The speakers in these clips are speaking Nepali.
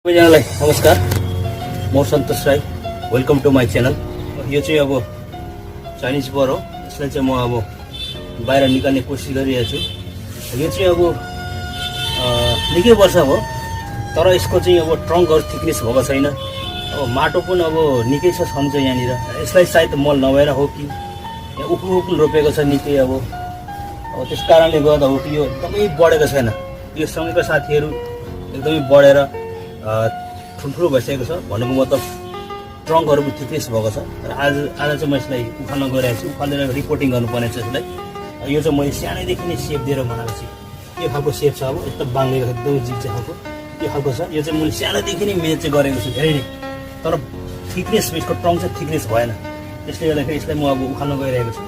सबैजनालाई नमस्कार, म Santosh Rai. Welcome to my channel. यो चाहिँ अब चाइनिज बर हो। यसलाई चाहिँ म अब बाहिर निकाल्ने कोसिस गरिरहेको छु। यो चाहिँ अब निकै वर्ष हो, तर यसको चाहिँ अब ट्रङ्कहरू थिकनेस भएको छैन। अब माटो पनि अब निकै छ छन्छ यहाँनिर। यसलाई सायद मल नभएर हो कि यहाँ उकुल रोपेको छ निकै। अब त्यस कारणले गर्दा हो कि यो एकदमै बढेको छैन। यो सँगैका साथीहरू एकदमै बढेर ठुल्ठुलो भइसकेको छ। भन्नुको मतलब ट्रङ्कहरू पनि थिकनेस भएको छ। र आज चाहिँ म यसलाई उखाल्न गइरहेको छु। उखालेर रिपोर्टिङ गर्नुपर्ने छ यसलाई। यो चाहिँ मैले सानैदेखि नै सेप दिएर बनाएको छु। यो खालको सेप छ। अब एकदम बाङ्गेको छ, एकदमै जिप्चे खालको यो खालको छ। यो चाहिँ मैले सानैदेखि नै मेहनत चाहिँ गरेको छु धेरै नै, तर थिकनेस यसको ट्रङ्क चाहिँ थिकनेस भएन। त्यसले गर्दाखेरि यसलाई म अब उखाल्न गइरहेको छु।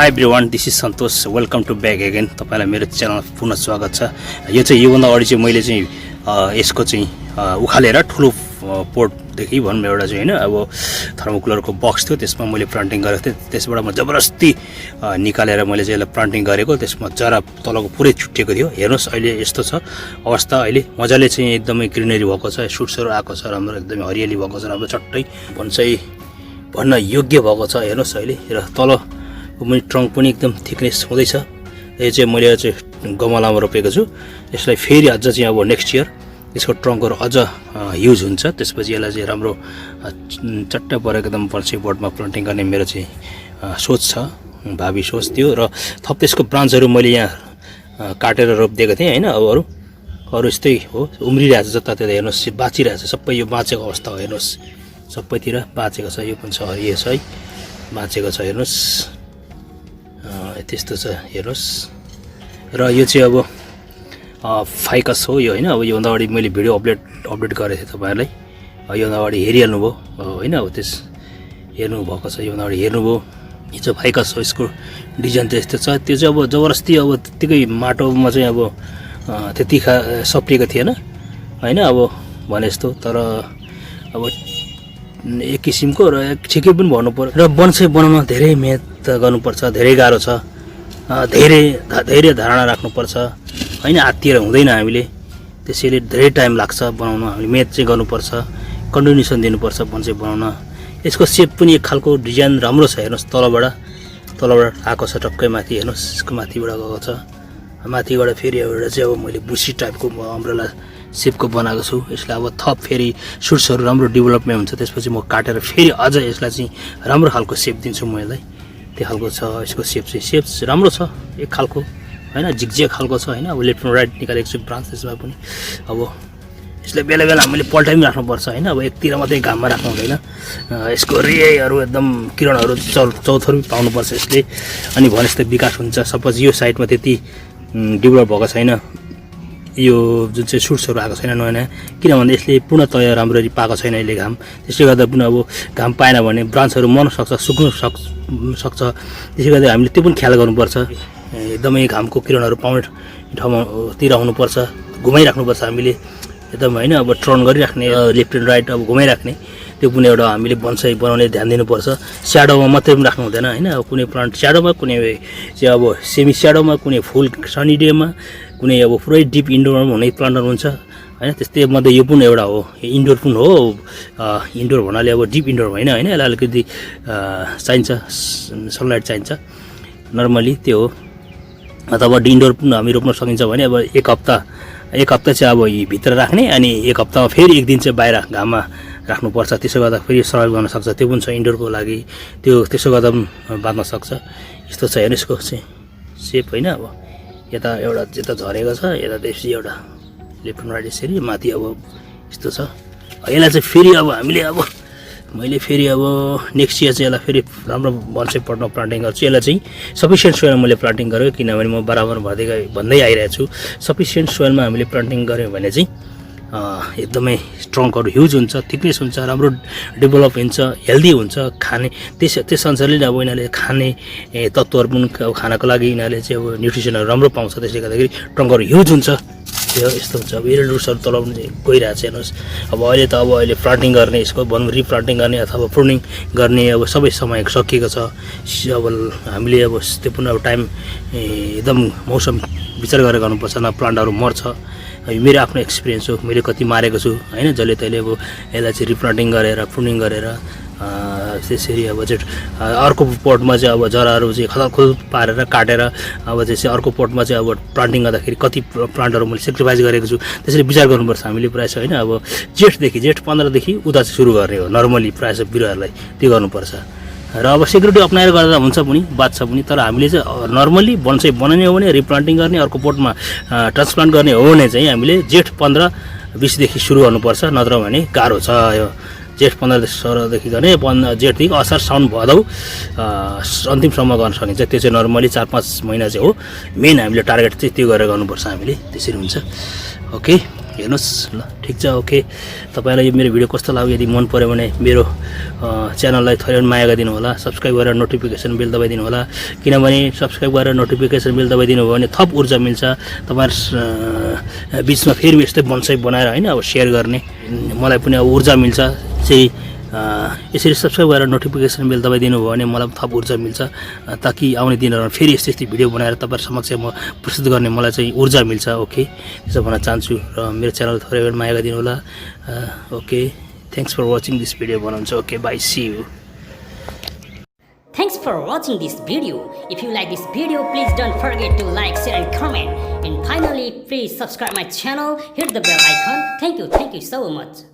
Hi everyone, this is Santosh. Welcome to back again. तपाईँलाई मेरो च्यानल पुनः स्वागत छ। यो चाहिँ योभन्दा अगाडि चाहिँ मैले चाहिँ यसको चाहिँ उखालेर ठुलो पोटदेखि भनौँ एउटा चाहिँ होइन अब थर्मोकुलरको बक्स थियो, त्यसमा मैले प्लान्टिङ गरेको थिएँ। त्यसबाट म जबरजस्ती निकालेर मैले चाहिँ यसलाई प्लान्टिङ गरेको। त्यसमा जरा तलको पुरै छुट्टिएको थियो। हेर्नुहोस् अहिले यस्तो छ अवस्था। अहिले मजाले चाहिँ एकदमै ग्रिनरी भएको छ, सुट्सहरू आएको छ, राम्रो एकदमै हरियाली भएको छ, राम्रो चट्टै भन्छ भन्न योग्य भएको छ। हेर्नुहोस् अहिले र तल ट्रङ्क पनि एकदम थिकनेस हुँदैछ। यो चाहिँ मैले चाहिँ गमलामा रोपेको छु। यसलाई फेरि अझ चाहिँ अब नेक्स्ट इयर यसको ट्रङ्कहरू अझ युज हुन्छ। त्यसपछि यसलाई चाहिँ राम्रो चट्ट परेको एकदम पर्सी बोर्डमा प्लान्टिङ गर्ने मेरो चाहिँ सोच छ, भावी सोच थियो। र थप त्यसको ब्रान्चहरू मैले यहाँ काटेर रोपिदिएको थिएँ होइन। अब अरू यस्तै हो, उम्रिरहेको छ जताततै। हेर्नुहोस् बाँचिरहेको छ, सबै यो बाँचेको अवस्था हो। हेर्नुहोस् सबैतिर बाँचेको छ। यो पनि छ हरियो छ है, बाँचेको छ। हेर्नुहोस् त्यस्तो छ हेर्नुहोस्। र यो चाहिँ अब फाइकस हो यो होइन। अब योभन्दा अगाडि मैले भिडियो अपडेट गरेको थिएँ तपाईँहरूलाई। योभन्दा अगाडि हेरिहाल्नुभयो होइन। अब त्यस हेर्नुभएको छ, योभन्दा अगाडि हेर्नुभयो। यो चाहिँ फाइकस हो, यसको डिजाइन चाहिँ यस्तो छ। त्यो चाहिँ अब जबरजस्ती अब त्यत्तिकै माटोमा चाहिँ अब त्यति सप्रिएको थिएन होइन अब भने जस्तो। तर अब एक किसिमको र ठिकै पनि भन्नु पर्यो। र बन्साई बनाउन धेरै मेहनत गर्नुपर्छ, धेरै गाह्रो छ। धेरै धारणा राख्नुपर्छ होइन। आत्तिएर हुँदैन हामीले, त्यसैले धेरै टाइम लाग्छ बनाउन। हामीले मेहनत चाहिँ गर्नुपर्छ, कन्टिन्युसन दिनुपर्छ बन्साई बनाउन। यसको सेप पनि एक खालको डिजाइन राम्रो छ। हेर्नुहोस् तलबाट आएको छ टक्कै माथि। हेर्नुहोस् यसको माथिबाट गएको छ। माथिबाट फेरि एउटा चाहिँ अब मैले बुसी टाइपको अम्ब्रेला सेपको बनाएको छु। यसलाई अब थप फेरि सुट्सहरू राम्रो डेभलपमेन्ट हुन्छ। त्यसपछि म काटेर फेरि अझ यसलाई चाहिँ राम्रो खालको सेप दिन्छु म यसलाई। त्यो खालको छ यसको सेप राम्रो छ एक खालको होइन, झिकझिक खालको छ होइन। अब लेफ्ट राइट निकालेको छु ब्रान्च त्यसमा पनि। अब यसलाई बेला बेला हामीले पल्टाइ पनि राख्नुपर्छ होइन। अब एकतिर मात्रै घाममा राख्नु हुँदैन। यसको रेहरू एकदम किरणहरू चौथर पाउनुपर्छ यसले, अनि भने जस्तो विकास हुन्छ। सपोज यो साइडमा त्यति डेभलप भएको छैन, यो जुन चाहिँ सुट्सहरू आएको छैन नयाँ नयाँ, किनभने यसले पूर्णतया राम्ररी पाएको छैन अहिले घाम। त्यसले गर्दा पनि अब घाम पाएन भने ब्रान्चहरू मर्न सक्छ, सुक्नु सक्छ। त्यसले गर्दा हामीले त्यो पनि ख्याल गर्नुपर्छ। एकदमै घामको किरणहरू पाउने ठाउँतिर हुनुपर्छ, घुमाइराख्नुपर्छ हामीले एकदम होइन। अब टर्न गरिराख्ने, लेफ्ट एन्ड राइट अब घुमाइराख्ने, त्यो पनि एउटा हामीले बन्साई बनाउने ध्यान दिनुपर्छ। स्याडोमा मात्रै पनि राख्नु हुँदैन होइन। अब कुनै प्लान्ट स्याडोमा, कुनै चाहिँ अब सेमी स्याडोमा, कुनै फुल सनी डेमा, कुनै अब पुरै डिप इन्डोरमा हुने प्लान्टहरू हुन्छ होइन। त्यस्तै मध्ये यो पनि एउटा हो, इन्डोर पनि हो। इन्डोर भन्नाले अब डिप इन्डोर होइन होइन। यसलाई अलिकति चाहिन्छ, सनलाइट चाहिन्छ नर्मली, त्यो हो। अथवा इन्डोर पनि हामी रोप्न सकिन्छ भने अब एक हप्ता चाहिँ अब भित्र राख्ने, अनि एक हप्तामा फेरि एक दिन चाहिँ बाहिर घाममा राख्नुपर्छ। त्यसो गर्दा फेरि सर्भाइभ गर्न सक्छ। त्यो पनि छ इन्डोरको लागि, त्यसो गर्दा पनि बाँच्न सक्छ। यस्तो छ हेर्नु यसको चाहिँ सेप होइन। अब यता एउटा यता झरेको छ, यता त्यसपछि एउटा लेफ्ट राइट यसरी माथि अब यस्तो छ। यसलाई चाहिँ फेरि अब हामीले मैले फेरि अब नेक्स्ट इयर चाहिँ यसलाई फेरि राम्रो बन्साई पटमा प्लान्टिङ गर्छु। यसलाई चाहिँ सफिसियन्ट सोइलमा मैले प्लान्टिङ गरेँ, किनभने म बराबर भन्दै आइरहेको छु। सफिसियन्ट सोइलमा हामीले प्लान्टिङ गऱ्यौँ भने चाहिँ एकदमै ट्रङ्कहरू ह्युज हुन्छ, थिकनेस हुन्छ, राम्रो डेभलप हुन्छ, हेल्दी हुन्छ खाने। त्यस अनुसारले अब यिनीहरूले खाने तत्त्वहरू पनि खानको लागि यिनीहरूले चाहिँ अब न्युट्रिसनहरू राम्रो पाउँछ। त्यसले गर्दाखेरि ट्रङ्कहरू ह्युज हुन्छ। त्यो यस्तो हुन्छ। अब एरियल रुट्सहरू तल पनि गइरहेको छ हेर्नुहोस्। अब अहिले प्लान्टिङ गर्ने, यसको रिप्लान्टिङ गर्ने अथवा प्रुनिङ गर्ने अब सबै समय सकिएको छ। अब हामीले अब त्यो पनि अब टाइम एकदम मौसम विचार गरेर गर्नुपर्छ, न प्लान्टहरू मर्छ। मेरो आफ्नो एक्सपिरियन्स हो, मैले कति मारेको छु होइन। जसले तैँले अब यसलाई चाहिँ रिप्लान्टिङ गरेर प्रुनिङ गरेर त्यसरी अब चाहिँ अर्को पटमा चाहिँ अब जराहरू चाहिँ खलखुल पारेर काटेर अब चाहिँ अर्को पटमा चाहिँ अब प्लान्टिङ गर्दाखेरि कति प्लान्टहरू मैले सेक्रिफाइस गरेको छु। त्यसरी विचार गर्नुपर्छ हामीले प्रायः होइन। अब जेठ 15देखि उता चाहिँ सुरु गर्ने हो नर्मली प्रायः बिरुवाहरूलाई, त्यो गर्नुपर्छ। र अब सेक्युरिटी अप्नाएर गर्दा हुन्छ पनि, बाँच्छ पनि। तर हामीले चाहिँ नर्मली बन्साई बनाउने हो भने रिप्लान्टिङ गर्ने, अर्को पोटमा ट्रान्सप्लान्ट गर्ने हो भने चाहिँ हामीले जेठ 15-20देखि सुरु गर्नुपर्छ। नत्र भने गाह्रो छ। यो जेठ 15-16देखि गर्ने, जेठदेखि असार साउन भदौ अन्तिमसम्म गर्न सकिन्छ। त्यो चाहिँ नर्मली 4-5 महिना चाहिँ हो मेन हामीले टार्गेट चाहिँ त्यो गरेर गर्नुपर्छ हामीले। त्यसरी हुन्छ। ओके। हेर्नुहोस् ल ठिक छ ओके तपाईँलाई यो मेरो भिडियो कस्तो लाग्यो यदि मन पऱ्यो भने मेरो च्यानललाई थोरै माया गरिदिनु होला सब्सक्राइब गरेर नोटिफिकेसन बेल दबाइदिनु होला किनभने सब्सक्राइब गरेर नोटिफिकेसन बेल दबाइदिनु भयो भने थप ऊर्जा मिल्छ तपाईँहरू बिचमा फेरि यस्तै बन्साई बनाएर होइन अब सेयर गर्ने मलाई पनि अब ऊर्जा मिल्छ चाहिँ यसरी सब्सक्राइब गरेर नोटिफिकेसन बेल दबाइदिनु भयो भने मलाई थप ऊर्जा मिल्छ ताकि आउने दिनहरूमा फेरि यस्तै यस्तै भिडियो बनाएर तपाईँहरू समक्ष म प्रस्तुत गर्ने मलाई चाहिँ ऊर्जा मिल्छ ओके त्यसो भन्न चाहन्छु र मेरो च्यानल थोरै माया गरिदिनु होला okay thanks for watching this video बनाउँछु okay bye see you Thanks for watching this video. If you like this video, please don't forget to like, share and comment. And finally, please subscribe my channel, hit the bell icon. Thank you so much.